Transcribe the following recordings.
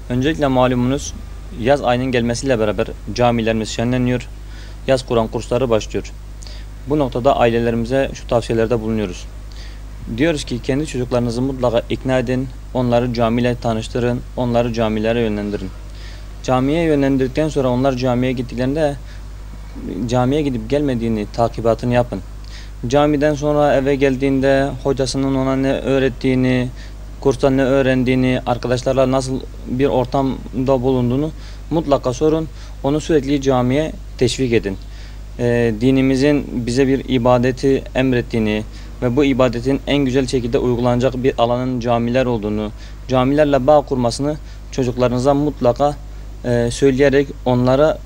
Öncelikle malumunuz yaz ayının gelmesiyle beraber camilerimiz şenleniyor. Yaz Kur'an kursları başlıyor. Bu noktada ailelerimize şu tavsiyelerde bulunuyoruz. Diyoruz ki kendi çocuklarınızı mutlaka ikna edin, onları camiyle tanıştırın, onları camilere yönlendirin. Camiye yönlendirdikten sonra onlar camiye gittiklerinde camiye gidip gelmediğini takibatını yapın. Camiden sonra eve geldiğinde hocasının ona ne öğrettiğini, kursta ne öğrendiğini, arkadaşlarla nasıl bir ortamda bulunduğunu mutlaka sorun. Onu sürekli camiye teşvik edin. Dinimizin bize bir ibadeti emrettiğini ve bu ibadetin en güzel şekilde uygulanacak bir alanın camiler olduğunu, camilerle bağ kurmasını çocuklarınıza mutlaka söyleyerek, onlara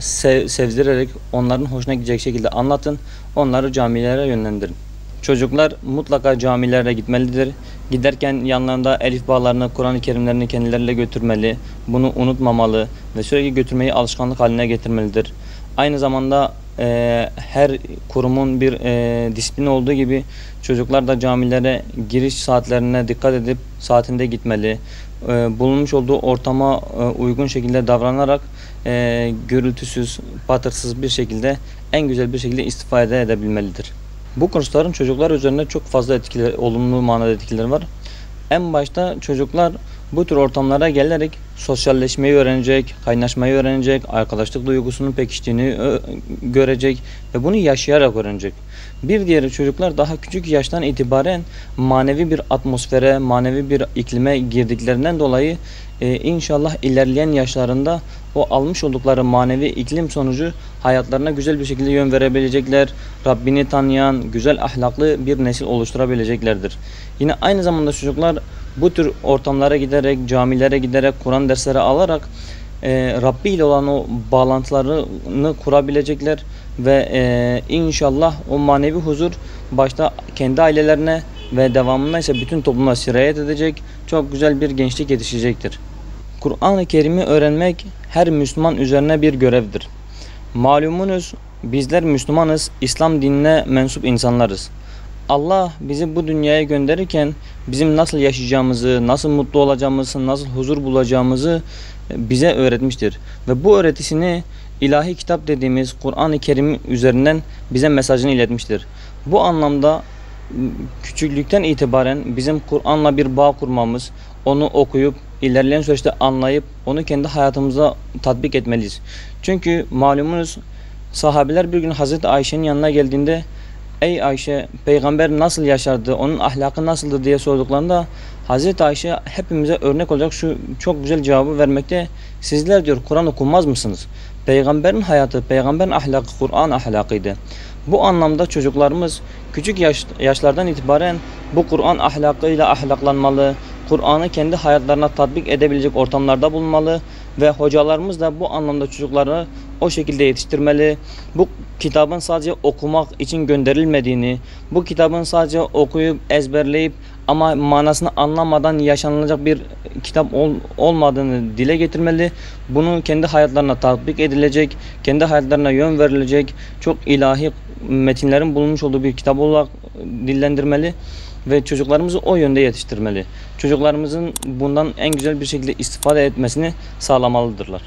sevdirerek, onların hoşuna gidecek şekilde anlatın, onları camilere yönlendirin. Çocuklar mutlaka camilere gitmelidir. Giderken yanlarında elif bağlarını, Kur'an-ı Kerimlerini kendileriyle götürmeli. Bunu unutmamalı ve sürekli götürmeyi alışkanlık haline getirmelidir. Aynı zamanda her kurumun bir disiplini olduğu gibi çocuklar da camilere giriş saatlerine dikkat edip saatinde gitmeli. Bulunmuş olduğu ortama uygun şekilde davranarak gürültüsüz, patırsız bir şekilde en güzel bir şekilde istifade edebilmelidir. Bu kursların çocuklar üzerinde çok fazla etkileri, olumlu manada etkileri var. En başta çocuklar bu tür ortamlara gelerek sosyalleşmeyi öğrenecek, kaynaşmayı öğrenecek, arkadaşlık duygusunun pekiştiğini görecek ve bunu yaşayarak öğrenecek. Bir diğeri çocuklar daha küçük yaştan itibaren manevi bir atmosfere, manevi bir iklime girdiklerinden dolayı inşallah ilerleyen yaşlarında o almış oldukları manevi iklim sonucu hayatlarına güzel bir şekilde yön verebilecekler. Rabbini tanıyan, güzel ahlaklı bir nesil oluşturabileceklerdir. Yine aynı zamanda çocuklar bu tür ortamlara giderek, camilere giderek, Kur'an dersleri alarak Rabbi ile olan o bağlantılarını kurabilecekler ve inşallah o manevi huzur başta kendi ailelerine ve devamında ise bütün topluma sirayet edecek, çok güzel bir gençlik yetişecektir. Kur'an-ı Kerim'i öğrenmek her Müslüman üzerine bir görevdir. Malumunuz bizler Müslümanız, İslam dinine mensup insanlarız. Allah bizi bu dünyaya gönderirken bizim nasıl yaşayacağımızı, nasıl mutlu olacağımızı, nasıl huzur bulacağımızı bize öğretmiştir. Ve bu öğretisini ilahi kitap dediğimiz Kur'an-ı Kerim üzerinden bize mesajını iletmiştir. Bu anlamda küçüklükten itibaren bizim Kur'an'la bir bağ kurmamız, onu okuyup ilerleyen süreçte anlayıp onu kendi hayatımıza tatbik etmeliyiz. Çünkü malumunuz sahabeler bir gün Hazreti Ayşe'nin yanına geldiğinde "Ey Ayşe, peygamber nasıl yaşardı, onun ahlakı nasıldı?" diye sorduklarında Hazreti Ayşe hepimize örnek olacak şu çok güzel cevabı vermekte. "Sizler diyor Kur'an okumaz mısınız? Peygamberin hayatı, peygamberin ahlakı Kur'an ahlakıydı." Bu anlamda çocuklarımız küçük yaşlardan itibaren bu Kur'an ahlakıyla ahlaklanmalı, Kur'an'ı kendi hayatlarına tatbik edebilecek ortamlarda bulunmalı ve hocalarımız da bu anlamda çocukları o şekilde yetiştirmeli. Bu kitabın sadece okumak için gönderilmediğini, bu kitabın sadece okuyup ezberleyip ama manasını anlamadan yaşanılacak bir kitap olmadığını dile getirmeli. Bunu kendi hayatlarına tatbik edilecek, kendi hayatlarına yön verilecek çok ilahi metinlerin bulunmuş olduğu bir kitap olarak dillendirmeli ve çocuklarımızı o yönde yetiştirmeli. Çocuklarımızın bundan en güzel bir şekilde istifade etmesini sağlamalıdırlar.